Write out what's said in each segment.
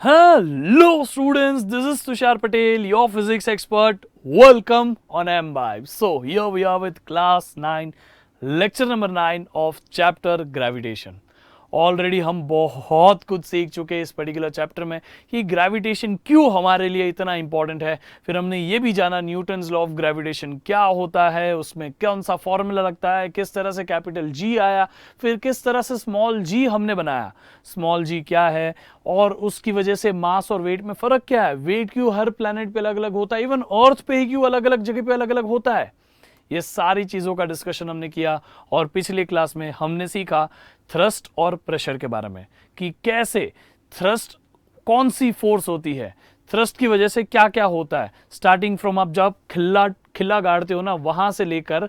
Hello students, this is Tushar Patel, your physics expert. Welcome on MBibe. So here we are with class 9, lecture number 9 of chapter gravitation. Already हम बहुत कुछ सीख चुके हैं इस particular chapter में कि ग्रेविटेशन क्यों हमारे लिए इतना इंपॉर्टेंट है। फिर हमने ये भी जाना न्यूटन्स लॉ ऑफ ग्रेविटेशन क्या होता है, उसमें कौन सा फॉर्मूला लगता है, किस तरह से कैपिटल जी आया, फिर किस तरह से स्मॉल जी हमने बनाया, स्मॉल जी क्या है और उसकी वजह से मास और वेट में फर्क क्या है, वेट क्यों हर प्लैनेट पे अलग अलग होता है, इवन अर्थ पे ही क्यों अलग अलग जगह पे अलग अलग होता है। ये सारी चीजों का डिस्कशन हमने किया और पिछले क्लास में हमने सीखा थ्रस्ट और प्रेशर के बारे में कि कैसे थ्रस्ट कौन सी फोर्स होती है, थ्रस्ट की वजह से क्या क्या होता है। स्टार्टिंग फ्रॉम आप जब खिल्ला गाड़ते हो ना, वहां से लेकर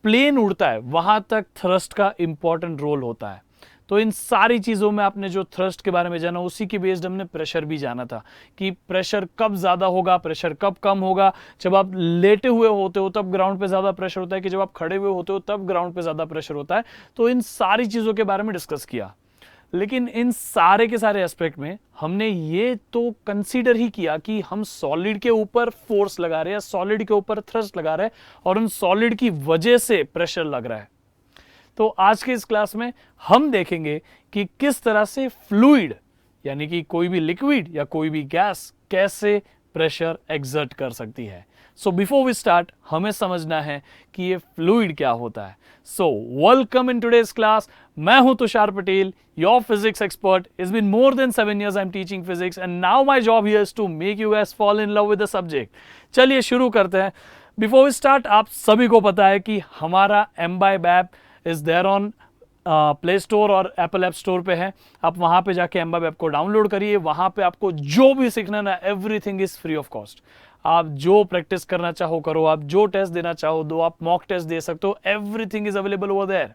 प्लेन उड़ता है वहां तक थ्रस्ट का इंपॉर्टेंट रोल होता है। तो इन सारी चीज़ों में आपने जो थ्रस्ट के बारे में जाना, उसी के बेस्ड हमने प्रेशर भी जाना था कि प्रेशर कब ज़्यादा होगा, प्रेशर कब कम होगा। जब आप लेटे हुए होते हो तब ग्राउंड पे ज़्यादा प्रेशर होता है कि जब आप खड़े हुए होते हो तब ग्राउंड पे ज़्यादा प्रेशर होता है। तो इन सारी चीज़ों के बारे में डिस्कस किया, लेकिन इन सारे के सारे एस्पेक्ट में हमने ये तो कंसीडर ही किया कि हम सॉलिड के ऊपर फोर्स लगा रहे हैं, सॉलिड के ऊपर थ्रस्ट लगा रहे हैं और उन सॉलिड की वजह से प्रेशर लग रहा है। तो आज के इस क्लास में हम देखेंगे कि किस तरह से फ्लूइड यानी कि कोई भी लिक्विड या कोई भी गैस कैसे प्रेशर एक्सर्ट कर सकती है। सो बिफोर वी स्टार्ट हमें समझना है कि ये फ्लूइड क्या होता है। So welcome in today's class. मैं हूं Tushar Patel, your physics expert. It's been more than 7 years I am teaching physics and now my job here is to make you guys fall in love with the subject. चलिए शुरू करते हैं। Before we start, आप सभी को पता है कि हमारा MBibe app is there on play store और एप्पल ऐप स्टोर पे है। आप वहां पे जाके MBibe ऐप को डाउनलोड करिए। वहां पे आपको जो भी सीखना ना, everything is free of cost. आप जो प्रैक्टिस करना चाहो करो, आप जो टेस्ट देना चाहो दो, आप मॉक टेस्ट दे सकते हो, everything is available over there.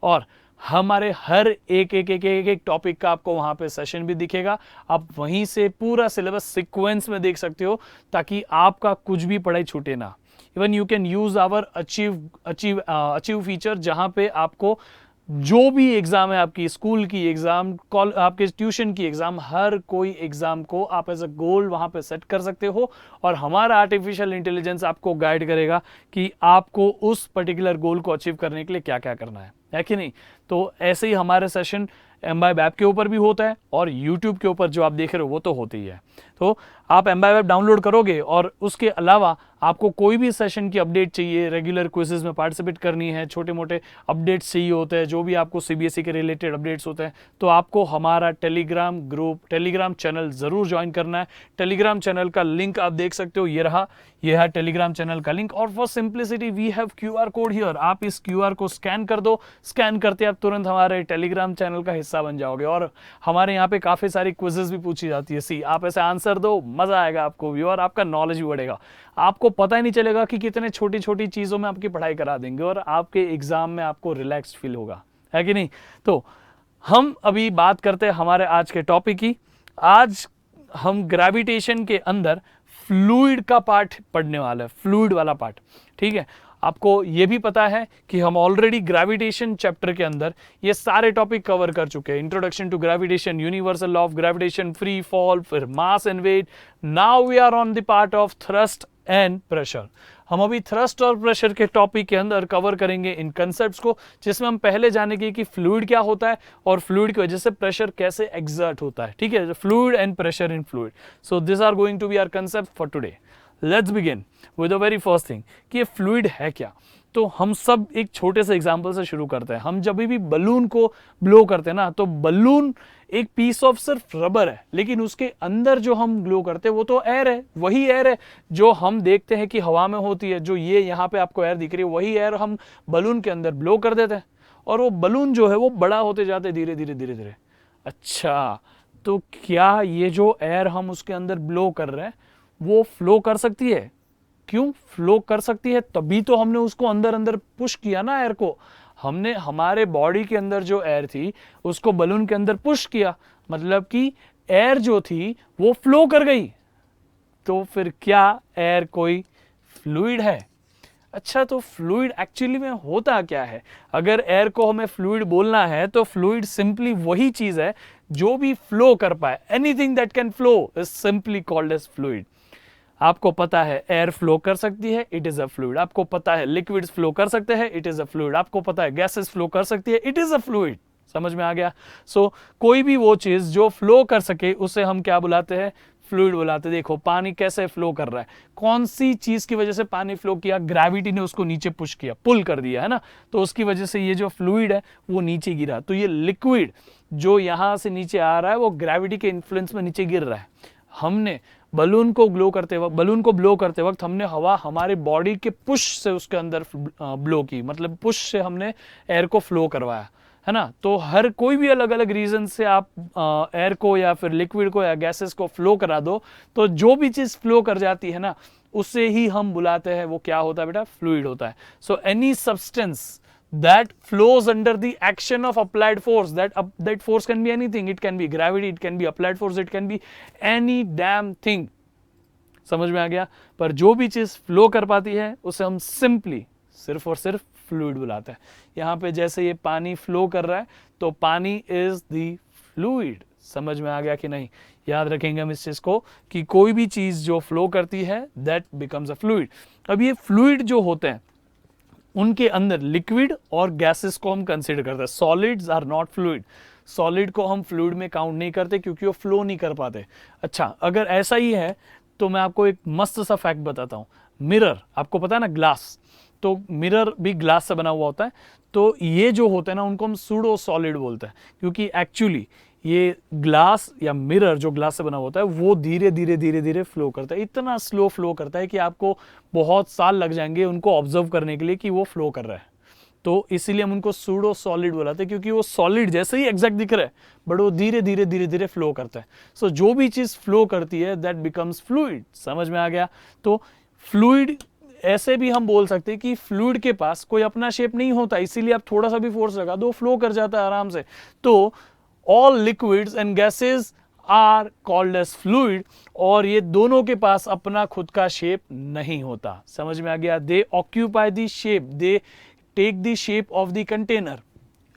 और हमारे हर एक टॉपिक का आपको वहां पे सेशन भी दिखेगा। आप वहीं से पूरा सिलेबस सीक्वेंस में देख सकते हो ताकि आपका कुछ भी पढ़ाई छूटे ना। Even you can use our achieve feature, जहां पे आपको जो भी एग्जाम है, आपकी स्कूल की एग्जाम, आपके ट्यूशन की एग्जाम, हर कोई एग्जाम को आप एज अ गोल वहां पे सेट कर सकते हो और हमारा आर्टिफिशियल इंटेलिजेंस आपको गाइड करेगा कि आपको उस पर्टिकुलर गोल को अचीव करने के लिए क्या क्या करना है कि नहीं। तो ऐसे ही हमारे सेशन MBibe ऐप के ऊपर भी होता है और YouTube के ऊपर जो आप देख रहे हो वो तो होती ही है। तो आप MBibe ऐप डाउनलोड करोगे और उसके अलावा आपको कोई भी सेशन की अपडेट चाहिए, रेगुलर क्विजेज में पार्टिसिपेट करनी है, छोटे मोटे अपडेट्स चाहिए होते हैं, जो भी आपको CBSE के रिलेटेड अपडेट्स होते हैं, तो आपको हमारा टेलीग्राम ग्रुप, टेलीग्राम चैनल ज़रूर ज्वाइन करना है। टेलीग्राम चैनल का लिंक आप देख सकते हो, ये है टेलीग्राम चैनल का लिंक। और for simplicity we have QR code here. आप इस QR को स्कैन कर दो, स्कैन करते आप तुरंत हमारे टेलीग्राम चैनल का हिस्सा बन जाओगे और हमारे यहाँ पे काफ़ी सारी क्विजेज भी पूछी जाती है। सी आप ऐसे आंसर दो, मज़ा आएगा आपको भी और आपका नॉलेज भी बढ़ेगा। आपको पता ही नहीं चलेगा कि कितने छोटी छोटी चीज़ों में आपकी पढ़ाई करा देंगे और आपके एग्जाम में आपको रिलैक्स फील होगा, है कि नहीं। तो हम अभी बात करते हैं हमारे आज के टॉपिक की। आज हम ग्रेविटेशन के अंदर फ्लूइड का पार्ट पढ़ने वाला है, फ्लूइड वाला पार्ट। ठीक है, आपको ये भी पता है कि हम ऑलरेडी ग्रेविटेशन चैप्टर के अंदर ये सारे टॉपिक कवर कर चुके हैं। Introduction to gravitation, universal law of gravitation, free fall, फिर mass and weight. Now we are on the part of thrust and pressure. हम अभी थ्रस्ट और प्रेशर के टॉपिक के अंदर कवर करेंगे इन कंसेप्ट्स को, जिसमें हम पहले जानेंगे कि फ्लूइड क्या होता है और फ्लूइड की वजह से प्रेशर कैसे एक्सर्ट होता है। ठीक है, fluid and pressure in fluid. So this are going to be our concept for today. Let's begin with the very first thing कि ये फ्लूइड है क्या। तो हम सब एक छोटे से एग्जांपल से शुरू करते हैं। हम जब भी बलून को ब्लो करते हैं ना, तो बलून एक पीस ऑफ सिर्फ रबर है, लेकिन उसके अंदर जो हम ब्लो करते हैं वो तो एयर है। वही एयर है जो हम देखते हैं कि हवा में होती है। जो ये यहाँ पे आपको एयर दिख रही है, वही एयर हम बलून के अंदर ब्लो कर देते हैं और वो बलून जो है वो बड़ा होते जाते हैं धीरे धीरे धीरे धीरे। अच्छा, तो क्या ये जो एयर हम उसके अंदर ब्लो कर रहे हैं वो फ्लो कर सकती है? क्यों फ्लो कर सकती है? तभी तो हमने उसको अंदर अंदर पुश किया ना, एयर को। हमने हमारे बॉडी के अंदर जो एयर थी उसको बलून के अंदर पुश किया, मतलब कि एयर जो थी वो फ्लो कर गई। तो फिर क्या एयर कोई फ्लूइड है? अच्छा, तो फ्लूइड एक्चुअली में होता क्या है? अगर एयर को हमें फ्लूइड बोलना है तो फ्लूइड सिंपली वही चीज है जो भी फ्लो कर पाए, anything that can flow is simply called as fluid. आपको पता है एयर फ्लो कर सकती है, इट इज अ फ्लूइड। आपको पता है लिक्विड्स फ्लो कर सकते हैं, इट इज अ फ्लूइड। आपको पता है गैसेस फ्लो कर सकती है, इट इज अ फ्लूइड। समझ में आ गया? सो कोई भी वो चीज जो फ्लो कर सके उसे हम क्या बुलाते हैं? फ्लूइड बुलाते हैं। देखो पानी कैसे फ्लो कर रहा है, कौन सी चीज की वजह से पानी फ्लो किया? ग्रेविटी ने उसको नीचे पुश किया, पुल कर दिया, है ना? तो उसकी वजह से ये जो फ्लूइड है वो नीचे गिरा। तो ये लिक्विड जो यहां से नीचे आ रहा है वो ग्रेविटी के इन्फ्लुएंस में नीचे गिर रहा है। हमने बलून को ब्लो करते वक्त हमने हवा हमारे बॉडी के पुश से उसके अंदर ब्लो की, मतलब पुश से हमने एयर को फ्लो करवाया, है ना? तो हर कोई भी अलग अलग रीजन से आप एयर को या फिर लिक्विड को या गैसेस को फ्लो करा दो, तो जो भी चीज फ्लो कर जाती है ना, उससे ही हम बुलाते हैं, वो क्या होता है बेटा? फ्लूइड होता है। So any substance that flows under the action of applied force, that force can be anything, it can be gravity, it can be applied force, it can be any damn thing। समझ में आ गया? पर जो भी चीज flow कर पाती है उसे हम सिंपली सिर्फ और सिर्फ फ्लूइड बुलाते हैं। यहां पे जैसे ये पानी फ्लो कर रहा है तो पानी इज द फ्लूइड। समझ में आ गया कि नहीं? याद रखेंगे हम इस चीज को कि कोई भी चीज जो फ्लो करती है दैट बिकम्स अ फ्लूइड। अब ये फ्लूइड जो होते हैं उनके अंदर लिक्विड और गैसेस को हम कंसीडर करते हैं। Solids are not fluid. Solid को हम फ्लूइड में काउंट नहीं करते क्योंकि वो फ्लो नहीं कर पाते। अच्छा, अगर ऐसा ही है तो मैं आपको एक मस्त सा फैक्ट बताता हूं। मिरर, आपको पता है ना, ग्लास, तो मिरर भी ग्लास से बना हुआ होता है। तो ये जो होते हैं ना उनको हम सूडो सॉलिड बोलते हैं, क्योंकि एक्चुअली ये ग्लास या मिरर जो ग्लास से बना होता है वो धीरे धीरे धीरे धीरे फ्लो करता है। इतना स्लो फ्लो करता है कि आपको बहुत साल लग जाएंगे उनको ऑब्जर्व करने के लिए कि वो फ्लो कर रहा है। तो इसीलिए हम उनको सूडो सॉलिड बुलाते हैं, क्योंकि वो सॉलिड जैसे ही एग्जैक्ट दिख रहा है बट वो धीरे धीरे धीरे धीरे फ्लो करता है। सो जो भी चीज फ्लो करती है दैट बिकम्स फ्लूइड। समझ में आ गया? तो फ्लूइड ऐसे भी हम बोल सकते हैं कि फ्लूइड के पास कोई अपना शेप नहीं होता, इसीलिए आप थोड़ा सा भी फोर्स लगा दो फ्लो कर जाता है आराम से। तो all liquids and gases are called as fluid, और ये दोनों के पास अपना खुद का शेप नहीं होता। समझ में आ गया? They occupy the shape, they take the shape of the container।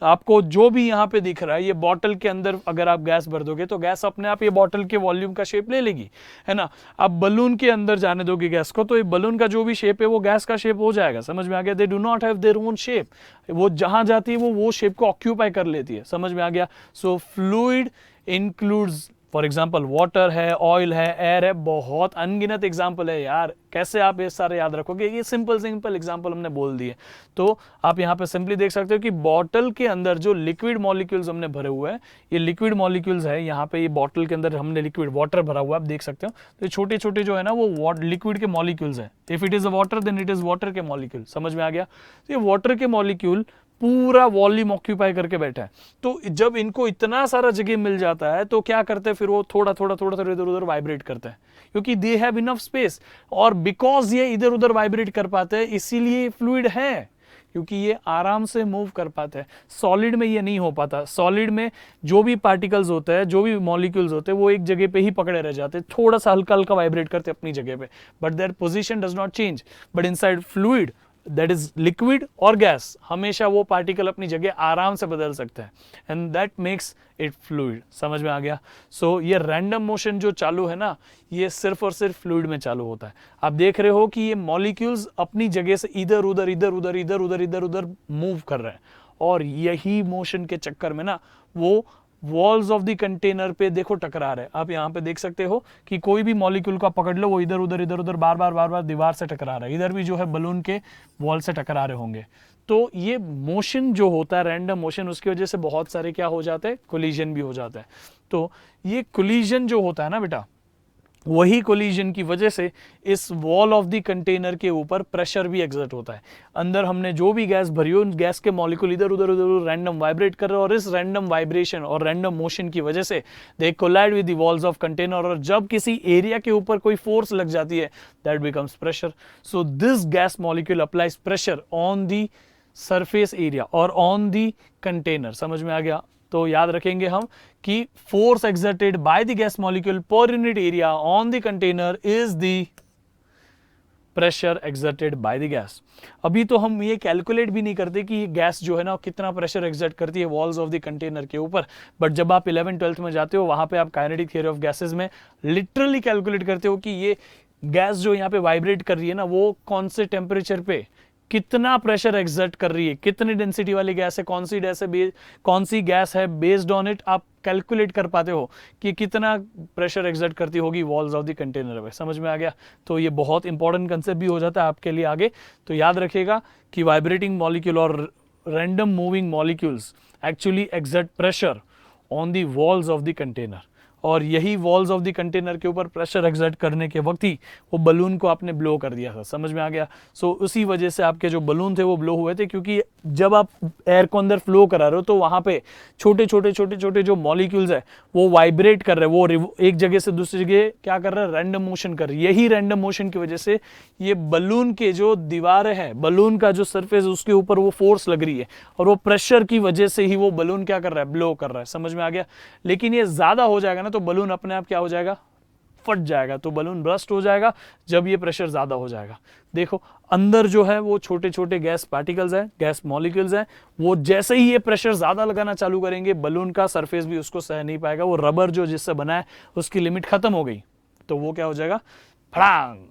आपको जो भी यहां पे दिख रहा है, ये बॉटल के अंदर अगर आप गैस भर दोगे तो गैस अपने आप ये बॉटल के वॉल्यूम का शेप ले लेगी, है ना? आप बलून के अंदर जाने दोगे गैस को तो ये बलून का जो भी शेप है वो गैस का शेप हो जाएगा। समझ में आ गया? They do not have their own shape. वो जहां जाती है वो शेप को ऑक्यूपाई कर लेती है। समझ में आ गया? So fluid includes, for example water है, ऑयल है, एयर है, बहुत अनगिनत एग्जाम्पल है यार। कैसे आप ये सारे याद रखोगे? ये सिंपल एग्जाम्पल हमने बोल दिए। तो आप यहाँ पे सिंपली देख सकते हो कि बॉटल के अंदर जो लिक्विड मॉलिक्यूल्स हमने भरे हुए हैं, ये लिक्विड मॉलिक्यूल्स है। यहाँ पे ये बॉटल के अंदर हमने लिक्विड वाटर भरा हुआ है, आप देख सकते हो। तो छोटे छोटे जो है ना वो लिक्विड के मॉलिक्यूल्स है। If it is a water then it is water के मॉलिक्यूल। समझ में आ गया? तो ये वाटर के मॉलिक्यूल पूरा वॉल्यूम ऑक्यूपाई करके बैठा है। तो जब इनको इतना सारा जगह मिल जाता है तो क्या करते हैं फिर? वो थोड़ा थोड़ा इधर उधर वाइब्रेट करते हैं, क्योंकि दे हैव इनफ स्पेस। और बिकॉज ये इधर उधर वाइब्रेट कर पाते हैं इसीलिए फ्लूइड है, क्योंकि ये आराम से मूव कर पाते हैं। सॉलिड में ये नहीं हो पाता। सॉलिड में जो भी पार्टिकल्स होते हैं, जो भी मॉलिक्यूल्स होते हैं, वो एक जगह पे ही पकड़े रह जाते हैं, थोड़ा सा हल्का हल्का वाइब्रेट करते अपनी जगह पे, but their position does not change. But inside fluid that is liquid और गैस, हमेशा वो पार्टिकल अपनी जगह आराम से बदल सकते हैं, and that makes it fluid. समझ में आ गया? सो ये रैंडम मोशन जो चालू है ना, ये सिर्फ और सिर्फ फ्लूइड में चालू होता है। आप देख रहे हो कि ये मॉलिक्यूल्स अपनी जगह से इधर उधर मूव कर रहे हैं, और यही मोशन के चक्कर में ना वो वॉल्स ऑफ द कंटेनर पे देखो टकरा रहे हैं। आप यहाँ पे देख सकते हो कि कोई भी मॉलिक्यूल को पकड़ लो, वो इधर उधर बार बार दीवार से टकरा रहा है। इधर भी जो है बलून के वॉल से टकरा रहे होंगे। तो ये मोशन जो होता है रैंडम मोशन, उसकी वजह से बहुत सारे क्या हो जाते हैं? कोलिजन भी हो जाता है। तो ये कोलिजन जो होता है ना बेटा, वही कोलिजन की वजह से इस वॉल ऑफ द कंटेनर के ऊपर प्रेशर भी एग्जर्ट होता है। अंदर हमने जो भी गैस भरी हो, उन गैस के मॉलिक्यूल इधर उधर रैंडम वाइब्रेट कर रहे हैं, और इस रैंडम वाइब्रेशन और रैंडम मोशन की वजह से they collide with the walls of container, और जब किसी एरिया के ऊपर कोई फोर्स लग जाती है that becomes pressure. So this gas molecule applies pressure on the surface area और ऑन द कंटेनर। समझ में आ गया? तो याद रखेंगे हम कि force exerted by the gas molecule per unit area on the container is the pressure exerted by the gas. अभी तो हम ये कैलकुलेट भी नहीं करते कि ये गैस जो है ना कितना प्रेशर एक्सर्ट करती है वॉल्स ऑफ द कंटेनर के ऊपर, बट जब आप 11th-12th में जाते हो वहां पे आप काइनेटिक थ्योरी ऑफ गैसेस में लिटरली कैलकुलेट करते हो कि ये गैस जो यहाँ पे वाइब्रेट कर रही है ना वो कौन से टेम्परेचर पे कितना प्रेशर एक्सर्ट कर रही है, कितनी डेंसिटी वाली गैस है, कौन सी गैस है, बेस्ड ऑन इट आप कैलकुलेट कर पाते हो कि कितना प्रेशर एक्सर्ट करती होगी वॉल्स ऑफ द कंटेनर में। समझ में आ गया? तो ये बहुत इंपॉर्टेंट कंसेप्ट भी हो जाता है आपके लिए आगे। तो याद रखिएगा कि वाइब्रेटिंग मॉलिक्यूल और random moving molecules actually exert pressure on the walls of the container, और यही वॉल्स ऑफ द कंटेनर के ऊपर प्रेशर एक्सर्ट करने के वक्त ही वो बलून को आपने ब्लो कर दिया था। समझ में आ गया? सो उसी वजह से आपके जो बलून थे वो ब्लो हुए थे, क्योंकि जब आप एयर को अंदर फ्लो करा रहे हो तो वहां पे छोटे छोटे जो मॉलिक्यूल्स है वो वाइब्रेट कर रहे हैं, वो एक जगह से दूसरी जगह क्या कर रहे हैं, रैंडम मोशन कर रही है। यही रैंडम मोशन की वजह से ये बलून के जो दीवारें है, बलून का जो सरफेस उसके ऊपर वो फोर्स लग रही है, और वो प्रेशर की वजह से ही वो बलून क्या कर रहा है, ब्लो कर रहा है। समझ में आ गया? लेकिन ये ज्यादा हो जाएगा ना तो बलून अपने आप क्या हो जाएगा, फट जाएगा, तो बलून बर्स्ट हो जाएगा जब ये प्रेशर ज्यादा हो जाएगा। देखो अंदर जो है वो छोटे छोटे गैस पार्टिकल्स हैं, गैस मॉलिक्यूल्स हैं, वो जैसे ही ये प्रेशर ज्यादा लगाना चालू करेंगे बलून का सरफेस भी उसको सह नहीं पाएगा, वो रबर जो जिससे बना है उसकी लिमिट खत्म हो गई, तो वो क्या हो जाएगा, फड़ांग,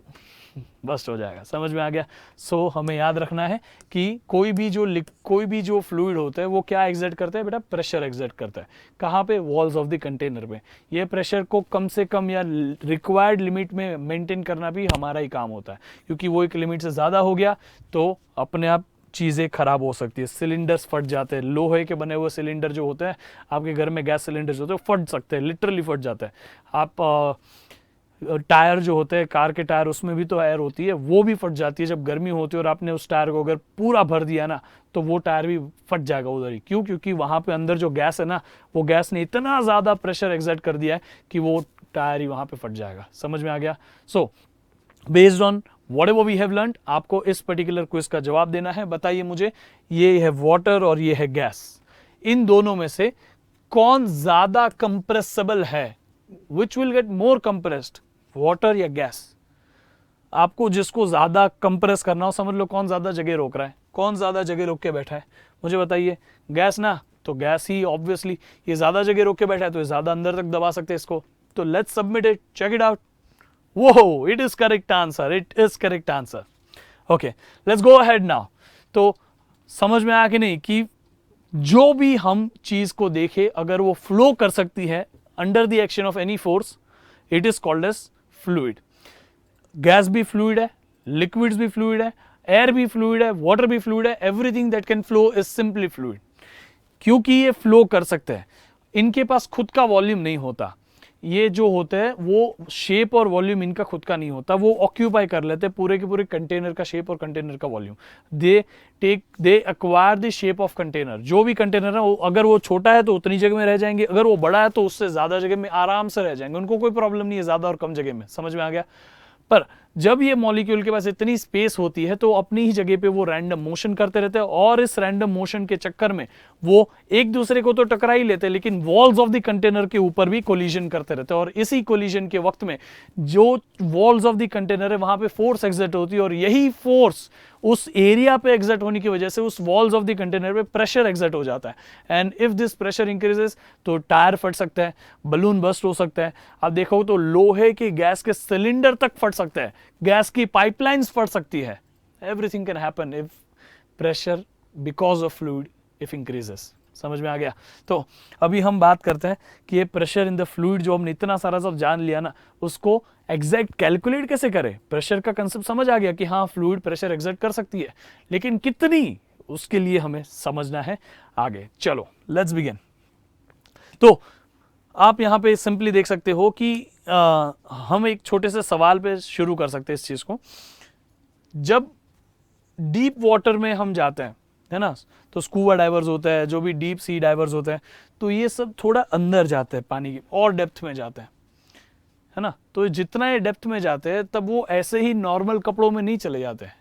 बस्ट हो जाएगा। समझ में आ गया? सो हमें याद रखना है कि कोई भी जो फ्लूइड होता है वो क्या एक्सर्ट करता है बेटा, प्रेशर एक्सर्ट करता है। कहाँ पे? वॉल्स ऑफ द कंटेनर पे। ये प्रेशर को कम से कम या रिक्वायर्ड लिमिट में मेंटेन करना भी हमारा ही काम होता है, क्योंकि वो एक लिमिट से ज्यादा हो गया तो अपने आप चीज़ें खराब हो सकती है, सिलेंडर्स फट जाते हैं, लोहे के बने हुए सिलेंडर जो होते हैं आपके घर में, गैस सिलेंडर जो होते हैं फट सकते हैं, लिटरली फट जाते हैं। आप टायर जो होते हैं कार के टायर, उसमें भी तो एयर होती है, वो भी फट जाती है जब गर्मी होती है, और आपने उस टायर को अगर पूरा भर दिया ना तो वो टायर भी फट जाएगा उधर ही। क्यों? क्योंकि वहां पे अंदर जो गैस है ना वो गैस ने इतना ज्यादा प्रेशर एक्सर्ट कर दिया है कि वो टायर ही वहां पे फट जाएगा। समझ में आ गया? So based on whatever we have learned, आपको इस पर्टिकुलर क्विज का जवाब देना है। बताइए मुझे, ये है वाटर और ये है गैस, इन दोनों में से कौन ज्यादा कंप्रेसिबल है? Which will get more compressed, water या गैस? आपको जिसको ज्यादा कंप्रेस करना हो, समझ लो कौन ज्यादा जगह रोक रहा है, कौन ज्यादा जगह रोक के बैठा है, मुझे बताइए। गैस ना, तो गैस ही ऑब्वियसली, ये ज्यादा जगह रोक के बैठा है तो ये ज्यादा अंदर तक दबा सकते हैं इसको। तो let's submit it, check it out. वो it is correct answer, it is correct answer. Okay, let's go ahead now. तो समझ में आया कि नहीं कि जो भी हम चीज को देखें अगर वो फ्लो कर सकती है under the action of any force, it is called as fluid. Gas भी फ्लूइड है, लिक्विड्स भी फ्लूइड है, एयर भी फ्लूइड है, वाटर भी फ्लूइड है, everything that can flow is simply fluid. क्योंकि ये फ्लो कर सकते हैं, इनके पास खुद का वॉल्यूम नहीं होता, ये जो होते हैं वो शेप और वॉल्यूम इनका खुद का नहीं होता, वो ऑक्यूपाई कर लेते हैं पूरे के पूरे कंटेनर का शेप और कंटेनर का volume. They acquire the shape of container. जो भी कंटेनर है अगर वो छोटा है तो उतनी जगह में रह जाएंगे, अगर वो बड़ा है तो उससे ज्यादा जगह में आराम से रह जाएंगे, उनको कोई प्रॉब्लम नहीं है ज्यादा और कम जगह में। समझ में आ गया? पर जब ये मॉलिक्यूल के पास इतनी स्पेस होती है तो अपनी ही जगह पे वो रैंडम मोशन करते रहते हैं, और इस रैंडम मोशन के चक्कर में वो एक दूसरे को तो टकरा ही लेते हैं लेकिन वॉल्स ऑफ द कंटेनर के ऊपर भी कोलिजन करते रहते हैं, और इसी कोलिजन के वक्त में जो वॉल्स ऑफ द कंटेनर है वहां पे फोर्स एक्सर्ट होती है, और यही फोर्स उस एरिया पे एक्सर्ट होने की वजह से उस वॉल्स ऑफ द कंटेनर पे प्रेशर एक्सर्ट हो जाता है, and if this pressure increases तो टायर फट सकता है, बलून बस्ट हो सकता है। आप देखो तो लोहे की गैस के सिलेंडर तक फट सकता है, गैस की पाइपलाइंस फट सकती है। Everything can happen if pressure because of fluid if increases. समझ में आ गया? तो अभी हम बात करते हैं कि ये प्रेशर इन द फ्लूइड जो हमने इतना सारा सब जान लिया ना, उसको एग्जैक्ट कैलकुलेट कैसे करें। प्रेशर का कंसेप्ट समझ आ गया कि हाँ फ्लूइड प्रेशर एक्सर्ट कर सकती है, लेकिन कितनी, उसके लिए हमें समझना है आगे। चलो लेट्स बिगिन। तो आप यहां पे सिंपली देख सकते हो कि हम एक छोटे से सवाल पे शुरू कर सकते हैं इस चीज को। जब डीप वाटर में हम जाते हैं, है ना, तो स्कूबा डाइवर्स होता है, जो भी डीप सी डाइवर्स होते हैं, तो ये सब थोड़ा अंदर जाते हैं, पानी की और डेप्थ में जाते हैं, है ना। तो जितना ये डेप्थ में जाते हैं तब वो ऐसे ही नॉर्मल कपड़ों में नहीं चले जाते हैं।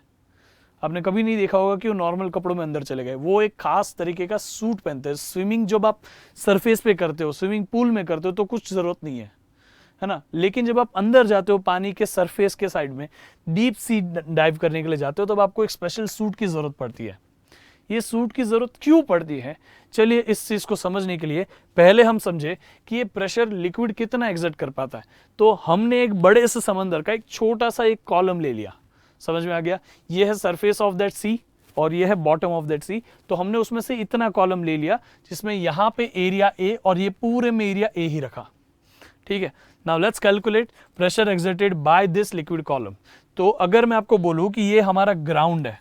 आपने कभी नहीं देखा होगा कि वो नॉर्मल कपड़ों में अंदर चले गए, वो एक खास तरीके का सूट पहनते हैं। स्विमिंग जब आप सरफेस पे करते हो, स्विमिंग पूल में करते हो, तो कुछ जरूरत नहीं है है ना। लेकिन जब आप अंदर जाते हो पानी के सरफेस के साइड में डीप सी डाइव करने के लिए जाते हो, तब आपको एक स्पेशल सूट की जरूरत पड़ती है। ये सूट की जरूरत क्यों पड़ती है, चलिए इस चीज को समझने के लिए पहले हम समझे कि ये प्रेशर लिक्विड कितना एग्जर्ट कर पाता है। तो हमने एक बड़े से समंदर का एक छोटा सा एक कॉलम ले लिया, समझ में आ गया। ये है सरफेस ऑफ दैट सी और ये है बॉटम ऑफ दैट सी। तो हमने उसमें से इतना कॉलम ले लिया जिसमें यहां पे एरिया ए और ये पूरे में एरिया ए ही रखा, ठीक है। Now let's calculate pressure exerted by this liquid column. तो अगर मैं आपको बोलूं कि ये हमारा ग्राउंड है,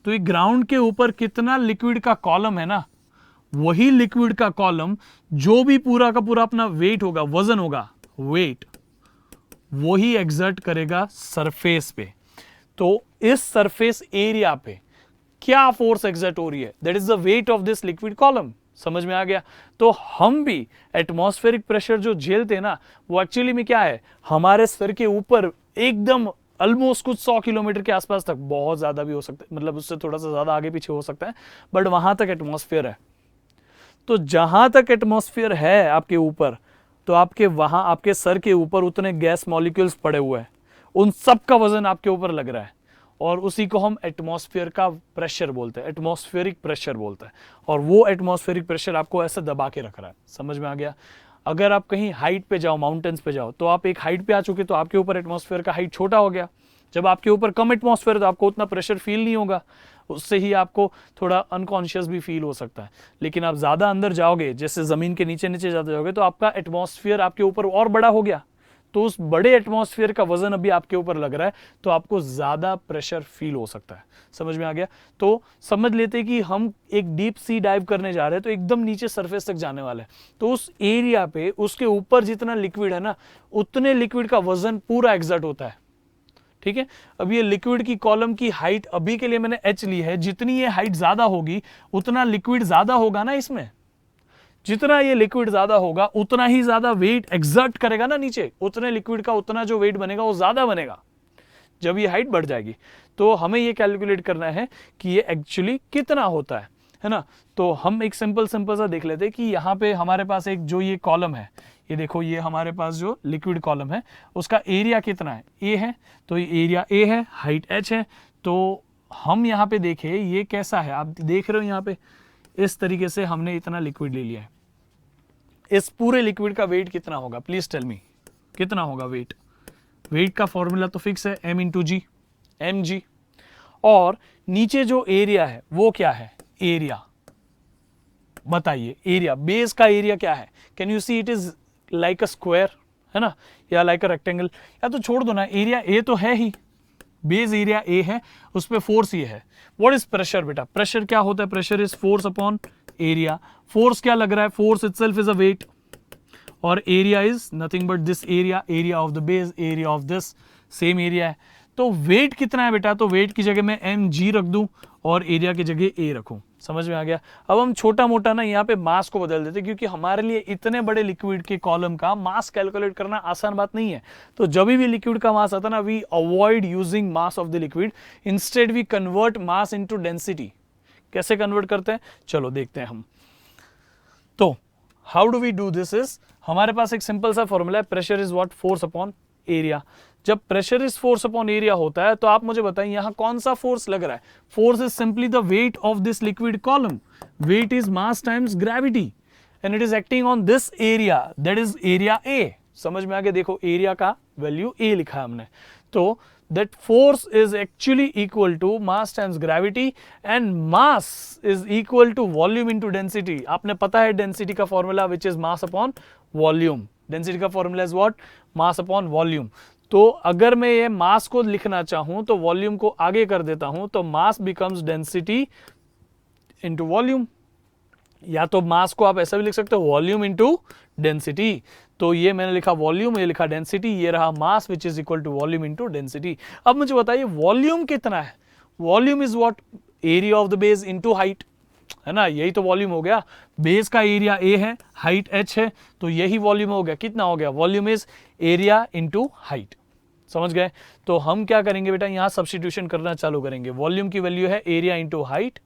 तो ये ग्राउंड के ऊपर कितना लिक्विड का कॉलम है ना, वही लिक्विड का कॉलम जो भी पूरा का पूरा अपना वेट होगा, वजन होगा, वेट, वही एग्जर्ट करेगा सरफेस पे। तो इस सरफेस एरिया पे क्या फोर्स एग्जर्ट हो रही है, that is the weight of this liquid column. समझ में आ गया। तो हम भी एटमॉस्फेरिक प्रेशर जो झेलते हैं ना, वो एक्चुअली में क्या है, हमारे सर के ऊपर एकदम ऑलमोस्ट कुछ 100 किलोमीटर के आसपास तक, बहुत ज्यादा भी हो सकता है, मतलब उससे थोड़ा सा ज्यादा आगे पीछे हो सकता है, बट वहां तक एटमॉस्फेयर है। तो जहां तक एटमॉस्फेयर है आपके ऊपर, तो आपके वहां आपके सर के ऊपर उतने गैस मॉलिक्यूल्स पड़े हुए हैं, उन सब का वजन आपके ऊपर लग रहा है, और उसी को हम एटमॉस्फेयर का प्रेशर बोलते हैं, एटमॉस्फेरिक प्रेशर बोलते हैं। और वो एटमॉस्फेरिक प्रेशर आपको ऐसे दबा के रख रहा है, समझ में आ गया। अगर आप कहीं हाइट पे जाओ, माउंटेन्स पे जाओ, तो आप एक हाइट पे आ चुके, तो आपके ऊपर एटमॉस्फेयर का हाइट छोटा हो गया। जब आपके ऊपर कम एटमॉस्फेयर है तो आपको उतना प्रेशर फील नहीं होगा, उससे ही आपको थोड़ा अनकॉन्शियस भी फील हो सकता है। लेकिन आप ज्यादा अंदर जाओगे, जैसे जमीन के नीचे नीचे जाते जाओगे, तो आपका एटमॉस्फेयर आपके ऊपर और बड़ा हो गया, तो उस बड़े एटमॉस्फेयर का वजन अभी आपके ऊपर लग रहा है, तो आपको ज्यादा प्रेशर फील हो सकता है। समझ में आ गया। तो समझ लेते कि हम एक डीप सी डाइव करने जा रहे हैं, तो एकदम नीचे सरफेस तक जाने वाले हैं, तो उस एरिया पे उसके ऊपर जितना लिक्विड है ना, उतने लिक्विड का वजन पूरा एग्जर्ट होता है, ठीक है। अब ये लिक्विड की कॉलम की हाइट अभी के लिए मैंने h ली है, जितनी ये हाइट ज्यादा होगी उतना लिक्विड ज्यादा होगा ना इसमें, जितना ये लिक्विड ज्यादा होगा उतना ही ज्यादा वेट एक्सर्ट करेगा ना नीचे, उतने लिक्विड का उतना जो वेट बनेगा वो ज्यादा बनेगा जब ये हाइट बढ़ जाएगी। तो हमें ये कैलकुलेट करना है कि ये एक्चुअली कितना होता है ना। तो हम एक सिंपल सा देख लेते हैं कि यहाँ पे हमारे पास एक जो ये कॉलम है, ये देखो, ये हमारे पास जो लिक्विड कॉलम है उसका एरिया कितना है, ए है, तो ये एरिया ए है, हाइट h है। तो हम यहाँ पे देखें ये कैसा है, आप देख रहे हो यहाँ पे इस तरीके से हमने इतना लिक्विड ले लिया है। इस पूरे लिक्विड का वेट कितना होगा, प्लीज टेल मी, कितना होगा वेट। वेट का फॉर्मूला तो फिक्स है, m इंटू जी, एम जी। और नीचे जो एरिया है वो क्या है, एरिया, बताइए एरिया, बेस का एरिया क्या है। Can you see it is like a square, है ना, या लाइक अ रेक्टेंगल, या तो छोड़ दो ना, एरिया ए तो है ही, बेस एरिया ए है, उस पर फोर्स ये है। व्हाट इज प्रेशर बेटा, प्रेशर क्या होता है, pressure is force upon area. Force क्या लग रहा है, force itself is a weight, और area is nothing but this area, area of the base, area of this, same area है। तो वेट कितना है बेटा, तो वेट की जगह मैं एम जी रख दूं और एरिया की जगह ए रखूं। समझ में आ गया। अब हम छोटा मोटा ना यहाँ पे मास को बदल देते, क्योंकि हमारे लिए इतने बड़े लिक्विड के कॉलम का मास कैलकुलेट करना आसान बात नहीं है। तो जब भी लिक्विड का मास आता है ना, we avoid using mass of the liquid, instead we convert mass into density. कैसे कन्वर्ट करते हैं, चलो देखते हैं हम। तो how do we do this is, हमारे पास एक सिंपल सा फॉर्मूला है, pressure is what, force upon area. जब pressure is force upon area होता है, तो आप मुझे बताइए यहां कौन सा फोर्स लग रहा है। Force is simply the weight of this liquid column, weight is mass times gravity, and it is acting on this area, that is area A. समझ में आ गया। देखो एरिया का वैल्यू ए लिखा है हमने, तो that force is actually equal to mass times gravity, and mass is equal to volume into density. आपने पता है density का formula which is mass upon volume. Density का formula is what? Mass upon volume. तो अगर मैं ये mass को लिखना चाहूं तो volume को आगे कर देता हूं, तो mass becomes density into volume। या तो मास को आप ऐसा भी लिख सकते हो, वॉल्यूम इनटू डेंसिटी। तो ये मैंने लिखा वॉल्यूम, ये लिखा डेंसिटी, ये रहा mass which is equal to volume into density. अब मुझे बताइए वॉल्यूम कितना है। Volume is what, area of the base into height, है ना, यही तो वॉल्यूम हो गया। बेस का एरिया ए है, हाइट h है, तो यही वॉल्यूम हो गया। कितना हो गया, volume is area into height. समझ गए। तो हम क्या करेंगे बेटा, यहां सब्स्टिट्यूशन करना चालू करेंगे। वॉल्यूम की वैल्यू है एरिया इंटू हाइट,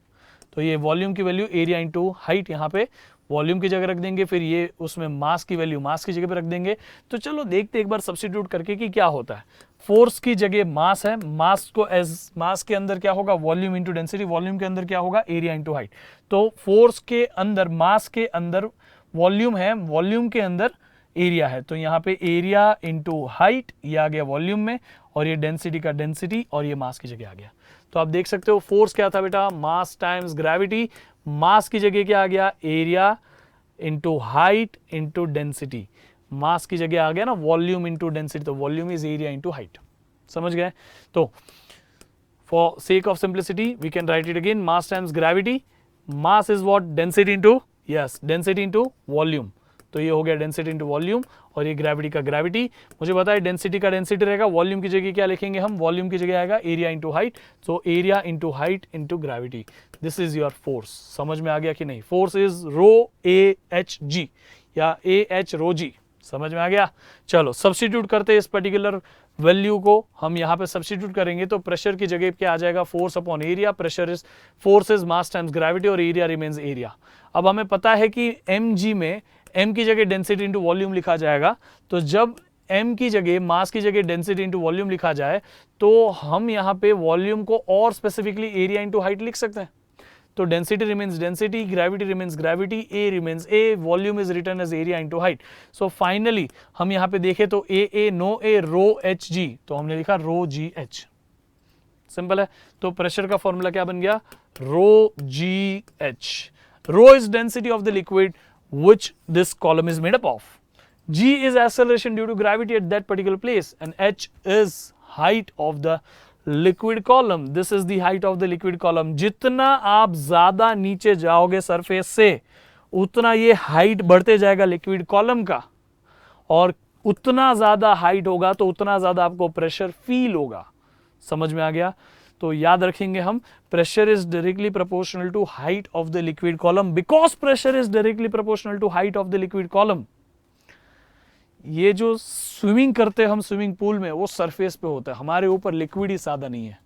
तो ये वॉल्यूम की वैल्यू एरिया इंटू हाइट, यहाँ पे वॉल्यूम की जगह रख देंगे, फिर ये उसमें मास की वैल्यू मास की जगह पे रख देंगे। तो चलो देखते एक बार सब्स्टिट्यूट करके कि क्या होता है। फोर्स की जगह मास है, मास को एज मास के अंदर क्या होगा, वॉल्यूम इंटू डेंसिटी, वॉल्यूम के अंदर क्या होगा, एरिया इंटू हाइट। तो फोर्स के अंदर मास के अंदर वॉल्यूम है, वॉल्यूम के अंदर एरिया है, तो यहाँ पे एरिया इंटू हाइट ये आ गया वॉल्यूम में, और ये डेंसिटी का डेंसिटी, और ये मास की जगह आ गया। तो आप देख सकते हो फोर्स क्या था बेटा, मास टाइम्स ग्रेविटी, मास की जगह क्या आ गया, area into height into density, mass की जगह आ गया ना वॉल्यूम इंटू डेंसिटी, तो volume is area into height. समझ गए? तो for sake of simplicity we can write it again, mass times gravity, mass is what, density into, yes density into volume, तो ये हो गया डेंसिटी इंटू वॉल्यूम, और ये ग्रेविटी का ग्रेविटी। मुझे पता है डेंसिटी का डेंसिटी रहेगा, वॉल्यूम की जगह क्या लिखेंगे हम, वॉल्यूम की जगह आएगा area into height, so area into height into gravity, this is your force. समझ में आ गया कि नहीं? Force is rho A H G या ए एच रो जी, समझ में आ गया? चलो सब्स्टिट्यूट करते हैं इस पर्टिकुलर वैल्यू को, हम यहाँ पे सब्स्टिट्यूट करेंगे तो प्रेशर की जगह क्या आ जाएगा, force upon area, pressure is force is mass times gravity, और एरिया रिमेन्स एरिया। अब हमें पता है कि mg में m की जगह डेंसिटी इंटू वॉल्यूम लिखा जाएगा, तो जब m की जगह मास की जगह डेंसिटी इंटू वॉल्यूम लिखा जाए तो हम यहाँ पे वॉल्यूम को और स्पेसिफिकली एरिया इंटू हाइट लिख सकते हैं। तो density remains density, gravity remains gravity, A remains A, volume is return as area into height. So finally हम यहाँ पे देखें तो ए नो ए रो एच जी, तो हमने लिखा रो जी एच, सिंपल है। तो प्रेशर का फॉर्मूला क्या बन गया, rho ji h. Rho is density of the liquid which this column is made up of. G is acceleration due to gravity at that particular place, and h is height of the liquid column. This is the height of the liquid column. जितना आप ज्यादा नीचे जाओगे surface से उतना ये height बढ़ते जाएगा लिक्विड कॉलम का, और उतना ज्यादा हाइट होगा तो उतना ज्यादा आपको प्रेशर फील होगा। समझ में आ गया? तो याद रखेंगे हम, pressure is directly proportional to height of the liquid column, because pressure is directly proportional to height of the liquid column. ये जो स्विमिंग करते हैं हम स्विमिंग पूल में, वो सरफेस पे होता है, हमारे ऊपर लिक्विड ही सादा नहीं है,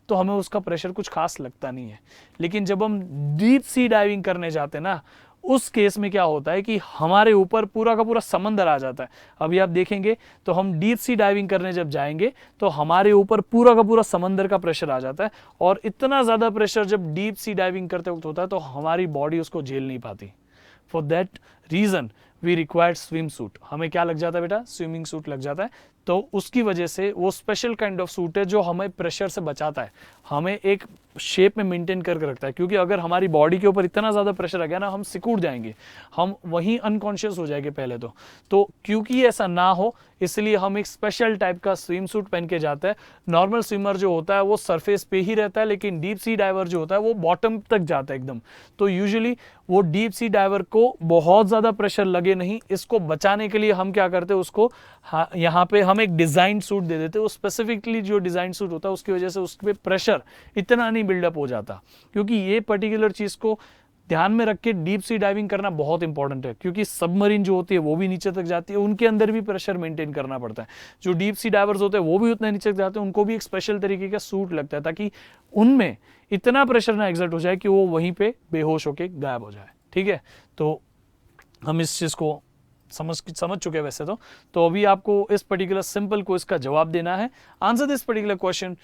तो हमें उसका प्रेशर कुछ खास लगता नहीं है। लेकिन जब हम डीप सी डाइविंग करने जाते हैं ना, उस केस में क्या होता है कि हमारे ऊपर पूरा का पूरा समंदर आ जाता है। अभी आप देखेंगे तो हम डीप सी डाइविंग करने जब जाएंगे तो हमारे ऊपर पूरा का पूरा समंदर का प्रेशर आ जाता है, और इतना ज़्यादा प्रेशर जब डीप सी डाइविंग करते वक्त होता है तो हमारी बॉडी उसको झेल नहीं पाती। For that reason we required swim suit. हमें क्या लग जाता है बेटा, स्विमिंग सूट लग जाता है। तो उसकी वजह से वो स्पेशल काइंड ऑफ सूट है जो हमें प्रेशर से बचाता है, हमें एक शेप में मेंटेन करके रखता है। क्योंकि अगर हमारी बॉडी के ऊपर इतना ज़्यादा प्रेशर आ गया ना, हम सिकुड़ जाएंगे, हम वहीं अनकॉन्शियस हो जाएंगे पहले तो क्योंकि ऐसा ना हो इसलिए हम एक स्पेशल टाइप का स्विम सूट पहन के जाते हैं। नॉर्मल स्विमर जो होता है वो सरफेस पे ही रहता है, लेकिन डीप सी डाइवर जो होता है वो बॉटम तक जाता है एकदम। तो यूजुअली वो डीप सी डाइवर को बहुत ज़्यादा प्रेशर लगे नहीं, इसको बचाने के लिए हम क्या करते हैं, उसको यहाँ पे हम एक डिज़ाइन सूट दे देते हैं। वो स्पेसिफिकली जो डिज़ाइन सूट होता है उसकी वजह से उस पर प्रेशर इतना नहीं बिल्डअप हो जाता। क्योंकि ये पर्टिकुलर चीज़ को ध्यान में रख के डीप सी डाइविंग करना बहुत इंपॉर्टेंट है, क्योंकि सबमरीन जो होती है वो भी नीचे तक जाती है, उनके अंदर भी प्रेशर मेंटेन करना पड़ता है। जो डीप सी डाइवर्स होते हैं वो भी उतना नीचे तक जाते हैं, उनको भी एक स्पेशल तरीके का सूट लगता है ताकि उनमें इतना प्रेशर ना एग्जर्ट हो जाए कि वो वहीं पे बेहोश होके गायब हो जाए। ठीक है, तो हम इस चीज़ को समझ चुके हैं वैसे तो अभी आपको इस पर्टिकुलर सिंपल को इसका जवाब देना है। Answer this particular question,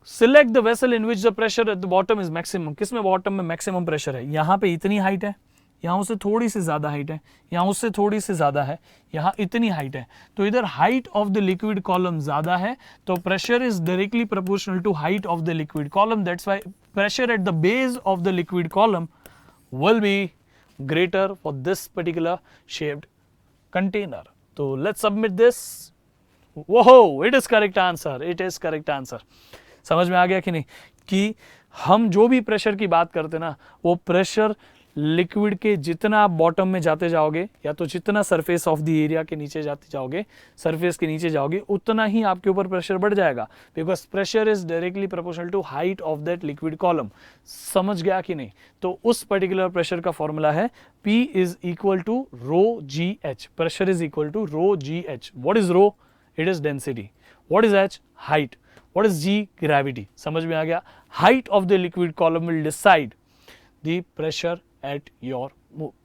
select the vessel in which the pressure at the bottom is maximum. किसमें बॉटम में मैक्सिमम प्रेशर है? यहाँ पे इतनी हाइट है, यहाँ उससे थोड़ी सी ज्यादा हाइट है, यहाँ उससे थोड़ी सी ज्यादा है, यहाँ इतनी हाइट है। तो इधर height of the liquid column ज्यादा है, तो pressure is directly proportional to height of the liquid column. That's why pressure at the base of the liquid column will be greater for this particular shaped container. So let's submit this. Whoa, it is correct answer. It is correct answer. समझ में आ गया कि नहीं, कि हम जो भी प्रेशर की बात करते ना, वो प्रेशर लिक्विड के जितना आप बॉटम में जाते जाओगे, या तो जितना सरफेस ऑफ द एरिया के नीचे जाते जाओगे, सरफेस के नीचे जाओगे, उतना ही आपके ऊपर प्रेशर बढ़ जाएगा, because pressure is directly proportional to height of that liquid column. समझ गया कि नहीं? तो उस पर्टिकुलर प्रेशर का फॉर्मूला है P is equal to rho ji H. Pressure is equal to rho ji H. What is rho? It is density. What is H? Height. What is G? Gravity. समझ में आ गया? Height of the liquid column will decide the pressure at your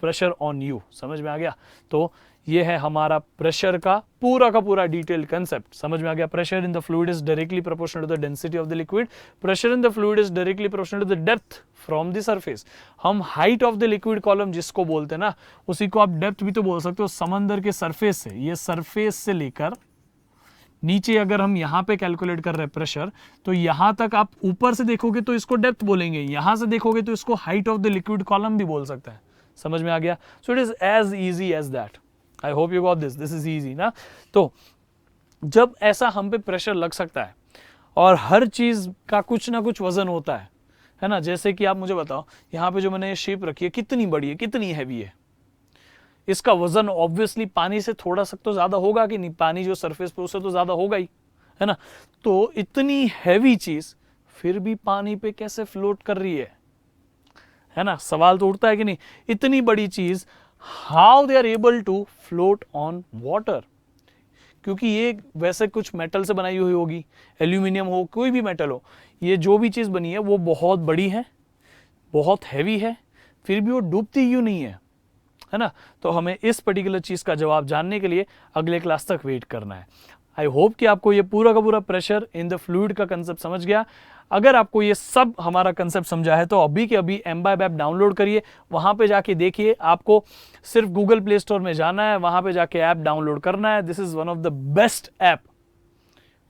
pressure on you. समझ में आ गया? तो ये है हमारा प्रेशर का पूरा डिटेल कंसेप्ट। समझ में आ गया? Pressure in the fluid is directly proportional to the density of the liquid. Pressure in the fluid is directly proportional to the depth from the surface. हम height of the liquid column जिसको बोलते हैं ना, उसी को आप depth भी तो बोल सकते हो। समंदर के सरफेस से, ये सरफेस से लेकर नीचे अगर हम यहाँ पे कैलकुलेट कर रहे हैं प्रेशर, तो यहां तक आप ऊपर से देखोगे तो इसको डेप्थ बोलेंगे, यहां से देखोगे तो इसको height of the liquid column भी बोल सकते हैं। समझ में आ गया? So it is as easy as that. I hope you got this is easy ना। तो जब ऐसा हम पे प्रेशर लग सकता है और हर चीज का कुछ ना कुछ वजन होता है ना। जैसे कि आप मुझे बताओ, यहाँ पे जो मैंने ये शेप रखी है कितनी बड़ी है, कितनी हैवी है? इसका वजन ऑब्वियसली पानी से थोड़ा सा तो ज्यादा होगा कि नहीं? पानी जो सरफेस पे उससे तो ज्यादा होगा ही, है ना। तो इतनी हैवी चीज फिर भी पानी पे कैसे फ्लोट कर रही है ना? सवाल तो उठता है कि नहीं? इतनी बड़ी चीज how they are able to float on water? क्योंकि ये वैसे कुछ मेटल से बनाई हुई होगी, एल्यूमिनियम हो, कोई भी मेटल हो, ये जो भी चीज बनी है वो बहुत बड़ी है, बहुत हैवी है, फिर भी वो डूबती क्यों नहीं है ना। तो हमें इस पर्टिकुलर चीज का जवाब जानने के लिए अगले क्लास तक वेट करना है। आई होप कि आपको ये पूरा का पूरा प्रेशर इन द फ्लूइड का कंसेप्ट समझ गया। अगर आपको ये सब हमारा कंसेप्ट समझा है तो अभी के अभी एम्बाइब ऐप डाउनलोड करिए, वहां पे जाके देखिए। आपको सिर्फ गूगल प्ले स्टोर में जाना है, वहां पे जाके ऐप डाउनलोड करना है। This is one of the best app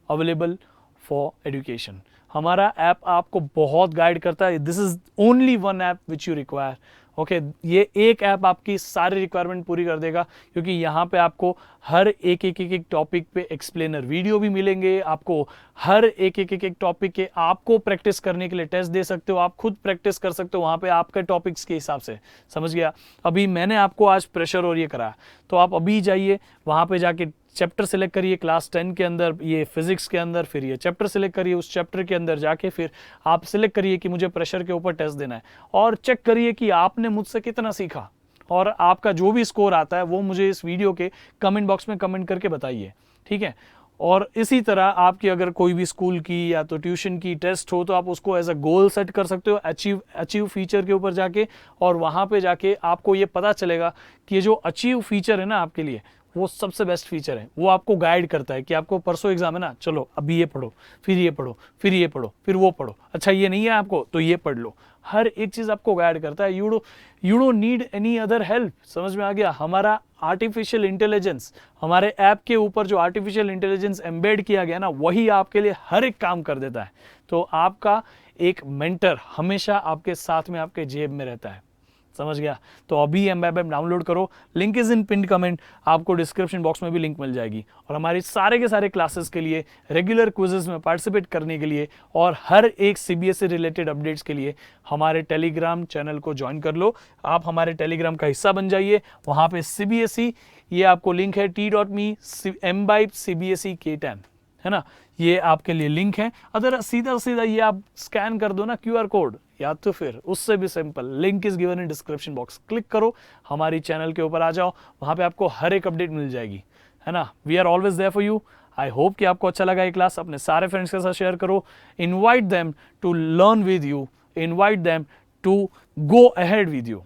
available for education. हमारा ऐप आपको बहुत गाइड करता है। This is only one app which you require. Okay, ये एक ऐप आपकी सारी रिक्वायरमेंट पूरी कर देगा, क्योंकि यहाँ पे आपको हर एक टॉपिक पे एक्सप्लेनर वीडियो भी मिलेंगे। आपको हर एक टॉपिक के आपको प्रैक्टिस करने के लिए टेस्ट दे सकते हो, आप खुद प्रैक्टिस कर सकते हो वहाँ पे आपके टॉपिक्स के हिसाब से। समझ गया? अभी मैंने आपको आज प्रेशर और ये कराया, तो आप अभी जाइए वहाँ पे जाके चैप्टर सिलेक्ट करिए क्लास 10 के अंदर, ये फिजिक्स के अंदर, फिर ये चैप्टर सिलेक्ट करिए, उस चैप्टर के अंदर जाके फिर आप सिलेक्ट करिए कि मुझे प्रेशर के ऊपर टेस्ट देना है, और चेक करिए कि आपने मुझसे कितना सीखा। और आपका जो भी स्कोर आता है वो मुझे इस वीडियो के कमेंट बॉक्स में कमेंट करके बताइए, ठीक है। और इसी तरह आपकी अगर कोई भी स्कूल की या तो ट्यूशन की टेस्ट हो तो आप उसको एज अ गोल सेट कर सकते हो अचीव फीचर के ऊपर जाके, और वहाँ पे जाके आपको ये पता चलेगा कि ये जो अचीव फीचर है ना आपके लिए, वो सबसे बेस्ट फीचर है। वो आपको गाइड करता है कि आपको परसों एग्जाम है ना, चलो अभी ये पढ़ो, फिर ये पढ़ो, फिर ये पढ़ो, फिर वो पढ़ो, अच्छा ये नहीं है आपको तो ये पढ़ लो। हर एक चीज आपको गाइड करता है। You don't need any other help. समझ में आ गया? हमारा आर्टिफिशियल इंटेलिजेंस, हमारे ऐप के ऊपर जो आर्टिफिशियल इंटेलिजेंस एम्बेड किया गया ना, वही आपके लिए हर एक काम कर देता है। तो आपका एक मेंटर हमेशा आपके साथ में, आपके जेब में रहता है। समझ गया? तो अभी एम्बाइब ऐप डाउनलोड करो, link is in pin comment, आपको डिस्क्रिप्शन बॉक्स में भी लिंक मिल जाएगी। और हमारी सारे के सारे क्लासेस के लिए, रेगुलर क्विजेस में पार्टिसिपेट करने के लिए और हर एक सीबीएसई रिलेटेड अपडेट्स के लिए हमारे टेलीग्राम चैनल को ज्वाइन कर लो। आप हमारे टेलीग्राम का हिस्सा बन जाइए। वहाँ पे सीबीएसई, ये आपको लिंक है t.me एम्बाइब CBSE K10, है ना, ये आपके लिए लिंक है। अगर सीधा सीधा ये आप स्कैन कर दो ना QR कोड, या तो फिर उससे भी simple, link is given in description box, click करो, हमारी चैनल के ऊपर आ जाओ, वहां पे आपको हर एक अपडेट मिल जाएगी, है ना। We are always there for you. I hope कि आपको अच्छा लगा ये क्लास। अपने सारे फ्रेंड्स के साथ शेयर करो, invite them to learn with you, invite them to go ahead with you,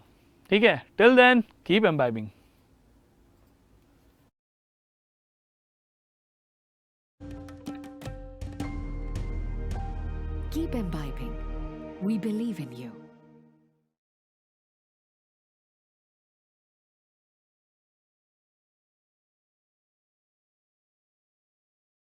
ठीक है। Till then keep imbibing. Keep imbibing. We believe in you.